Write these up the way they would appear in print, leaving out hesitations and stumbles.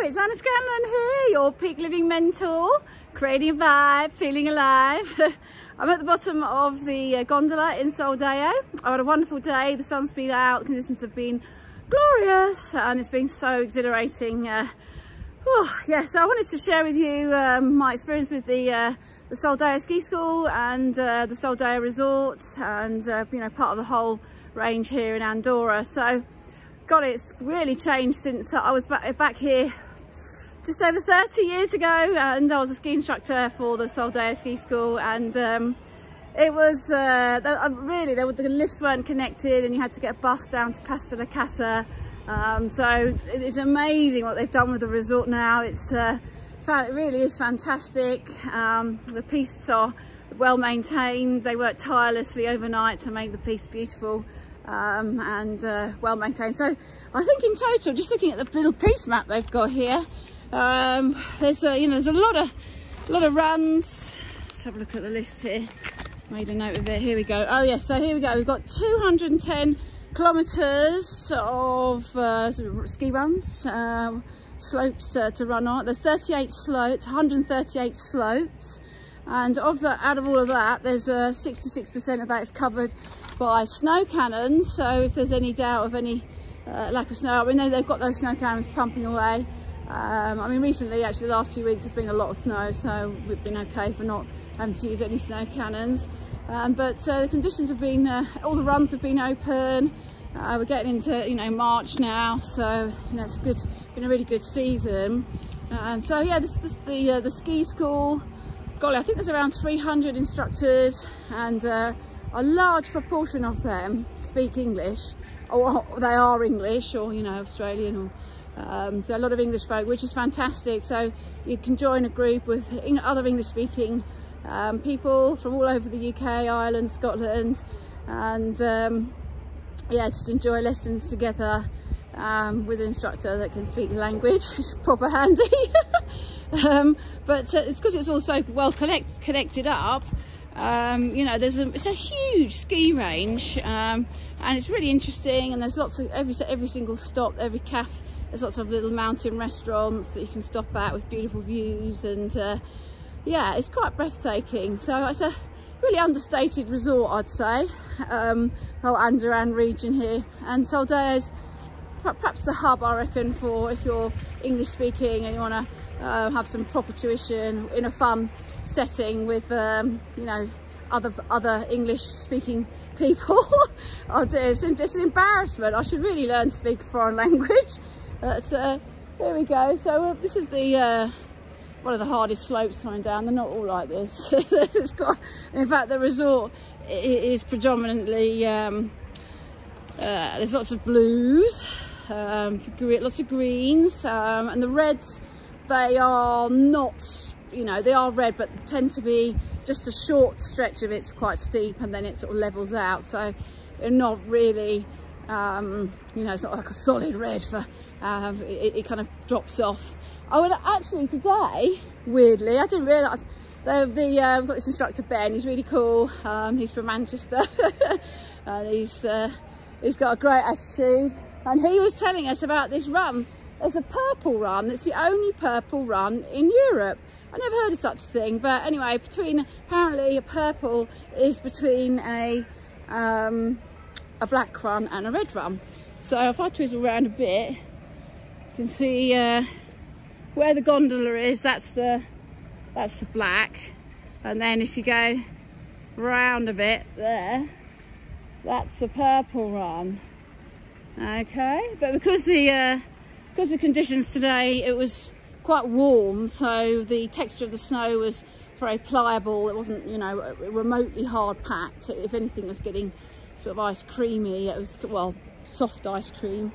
it's Anna Scanlan here, your peak living mentor, creating a vibe, feeling alive. I'm at the bottom of the gondola in Soldeu. I had a wonderful day, the sun's been out, the conditions have been glorious and it's been so exhilarating. Yeah, so I wanted to share with you my experience with the Soldeu Ski School and the Soldeu Resort and you know, part of the whole range here in Andorra. So God, it's really changed since I was back here just over 30 years ago, and I was a ski instructor for the Soldeu Ski School, and it was really, the lifts weren't connected and you had to get a bus down to Casa de Casa. So it's amazing what they've done with the resort now. It really is fantastic. The pistes are well maintained. They work tirelessly overnight to make the piste beautiful and well maintained. So I think in total, just looking at the little piste map they've got here, there's a lot of runs. Let's have a look at the list here. Made a note of it. Here we go. Oh yes, so here we go. We've got 210 kilometers of ski runs, slopes to run on. There's 38 slopes, 138 slopes, and out of all of that, there's 66% of that is covered by snow cannons. So if there's any doubt of any lack of snow, I mean, they've got those snow cannons pumping away. I mean, recently, actually the last few weeks, there's been a lot of snow, so we've been okay for not having to use any snow cannons. But the conditions have been, all the runs have been open. We're getting into, March now, so it's been a really good season. So yeah, the ski school, golly, I think there's around 300 instructors, and a large proportion of them speak English, or they are English, or Australian, or so a lot of English folk, which is fantastic. So you can join a group with other English speaking people from all over the UK, Ireland, Scotland, and yeah, just enjoy lessons together with an instructor that can speak the language, which is proper handy. But it's because it's all so well connected up. It's a huge ski range, and it's really interesting, and there's lots of every single stop, every cafe, there's lots of little mountain restaurants that you can stop at with beautiful views, and yeah, it's quite breathtaking. So it's a really understated resort, I'd say, the whole Andorra region here, and Soldeu is perhaps the hub, I reckon, for if you're English speaking and you want to have some proper tuition in a fun setting with other English speaking people. Oh dear, it's an embarrassment. I should really learn to speak a foreign language. But here we go. So this is the one of the hardest slopes coming down. They're not all like this. It's quite, in fact, the resort is predominantly there's lots of blues, lots of greens, and the reds, they are not, they are red, but tend to be just a short stretch of it's quite steep, and then it sort of levels out. So they're not really, it's not like a solid red for. It kind of drops off. Oh, and actually today, weirdly, I didn't realise, we've got this instructor Ben. He's really cool. He's from Manchester, and he's got a great attitude. And he was telling us about this run. There's a purple run. It's the only purple run in Europe. I never heard of such a thing. But anyway, apparently a purple is between a black run and a red run. So if I twizzle around a bit, you can see where the gondola is. That's the black, and then if you go round a bit there, that's the purple run. Okay, but because the conditions today, it was quite warm, so the texture of the snow was very pliable. It wasn't remotely hard packed. If anything, it was getting sort of ice creamy. It was, well, soft ice cream.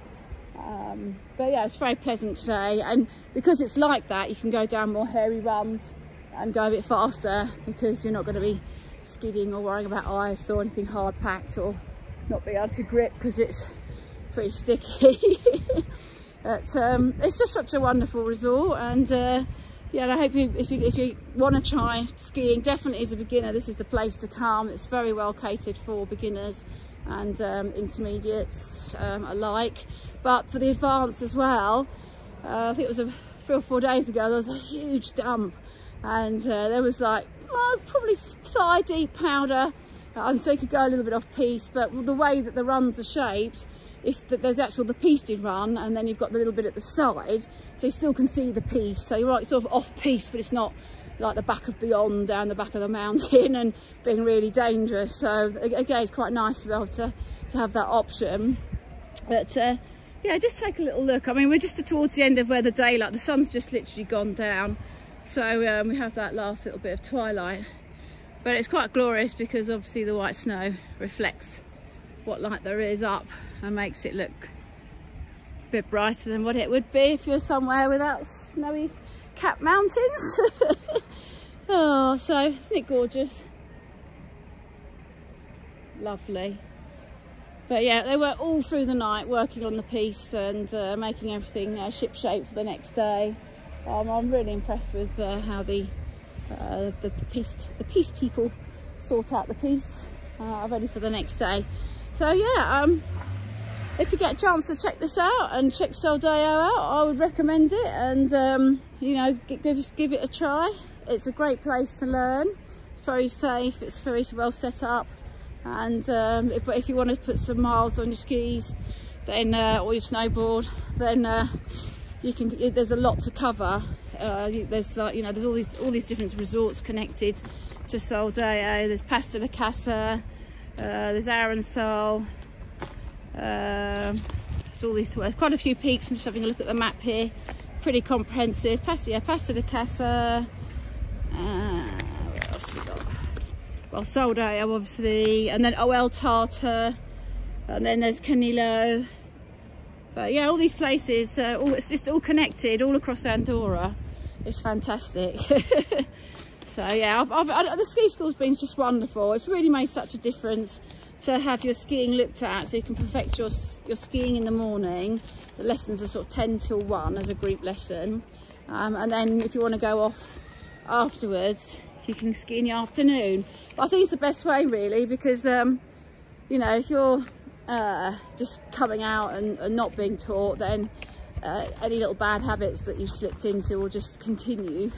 But yeah, it's very pleasant today, and because it's like that, you can go down more hairy runs and go a bit faster, because you're not going to be skidding or worrying about ice or anything hard packed, or not being able to grip because it's pretty sticky. But it's just such a wonderful resort, and yeah, I hope if you want to try skiing, definitely as a beginner, this is the place to come. It's very well catered for beginners and intermediates alike, but for the advanced as well. I think it was a 3 or 4 days ago, there was a huge dump, and there was like probably thigh deep powder, so you could go a little bit off piste. But the way that the runs are shaped, if there's actual the pisted run, and then you've got the little bit at the side, so you still can see the piste. So you're right, sort of off piste, but it's not like the back of beyond down the back of the mountain and being really dangerous. So again, it's quite nice to be able to have that option. But yeah, just take a little look. I mean, we're just towards the end of where the daylight, the sun's just literally gone down, so we have that last little bit of twilight. But it's quite glorious because obviously the white snow reflects what light there is up and makes it look a bit brighter than what it would be if you're somewhere without snowy capped mountains. Oh, so isn't it gorgeous? Lovely. But yeah, they were all through the night working on the piece and making everything ship shape for the next day. I'm really impressed with how the piece people sort out the piece ready for the next day. So yeah, if you get a chance to check this out and check Soldeu out, I would recommend it, and you know, give it a try. It's a great place to learn. It's very safe, it's very well set up, and if you want to put some miles on your skis, then or your snowboard, then you can. There's a lot to cover. There's like, you know, there's all these different resorts connected to Soldeu. There's Pasta de Casa, there's Aronsol. There's quite a few peaks. I'm just having a look at the map here. Pretty comprehensive. Pasta de Casa. What else have we got? Well, Soldeu obviously, and then El Tartar, and then there's Canilo. But yeah, all these places, it's just all connected all across Andorra. It's fantastic. So yeah, the ski school's been just wonderful. It's really made such a difference to have your skiing looked at, so you can perfect your skiing in the morning. The lessons are sort of 10 till 1 as a group lesson, and then if you want to go off afterwards, you can ski in the afternoon. But I think it's the best way really, because you know, if you're just coming out and not being taught, then any little bad habits that you've slipped into will just continue.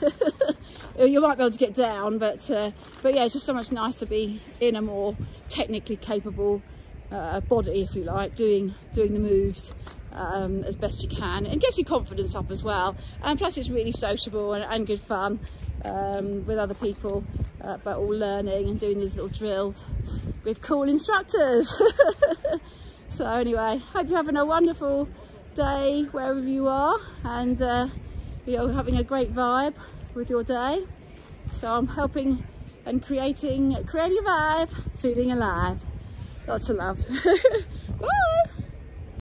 You might be able to get down, but yeah, it's just so much nicer to be in a more technically capable body, if you like, doing the moves as best you can, and gets your confidence up as well. And plus it's really sociable and good fun with other people, but all learning and doing these little drills with cool instructors. So anyway, hope you're having a wonderful day wherever you are, and you're having a great vibe with your day. So I'm helping and creating a vibe, feeling alive. Lots of love. Bye.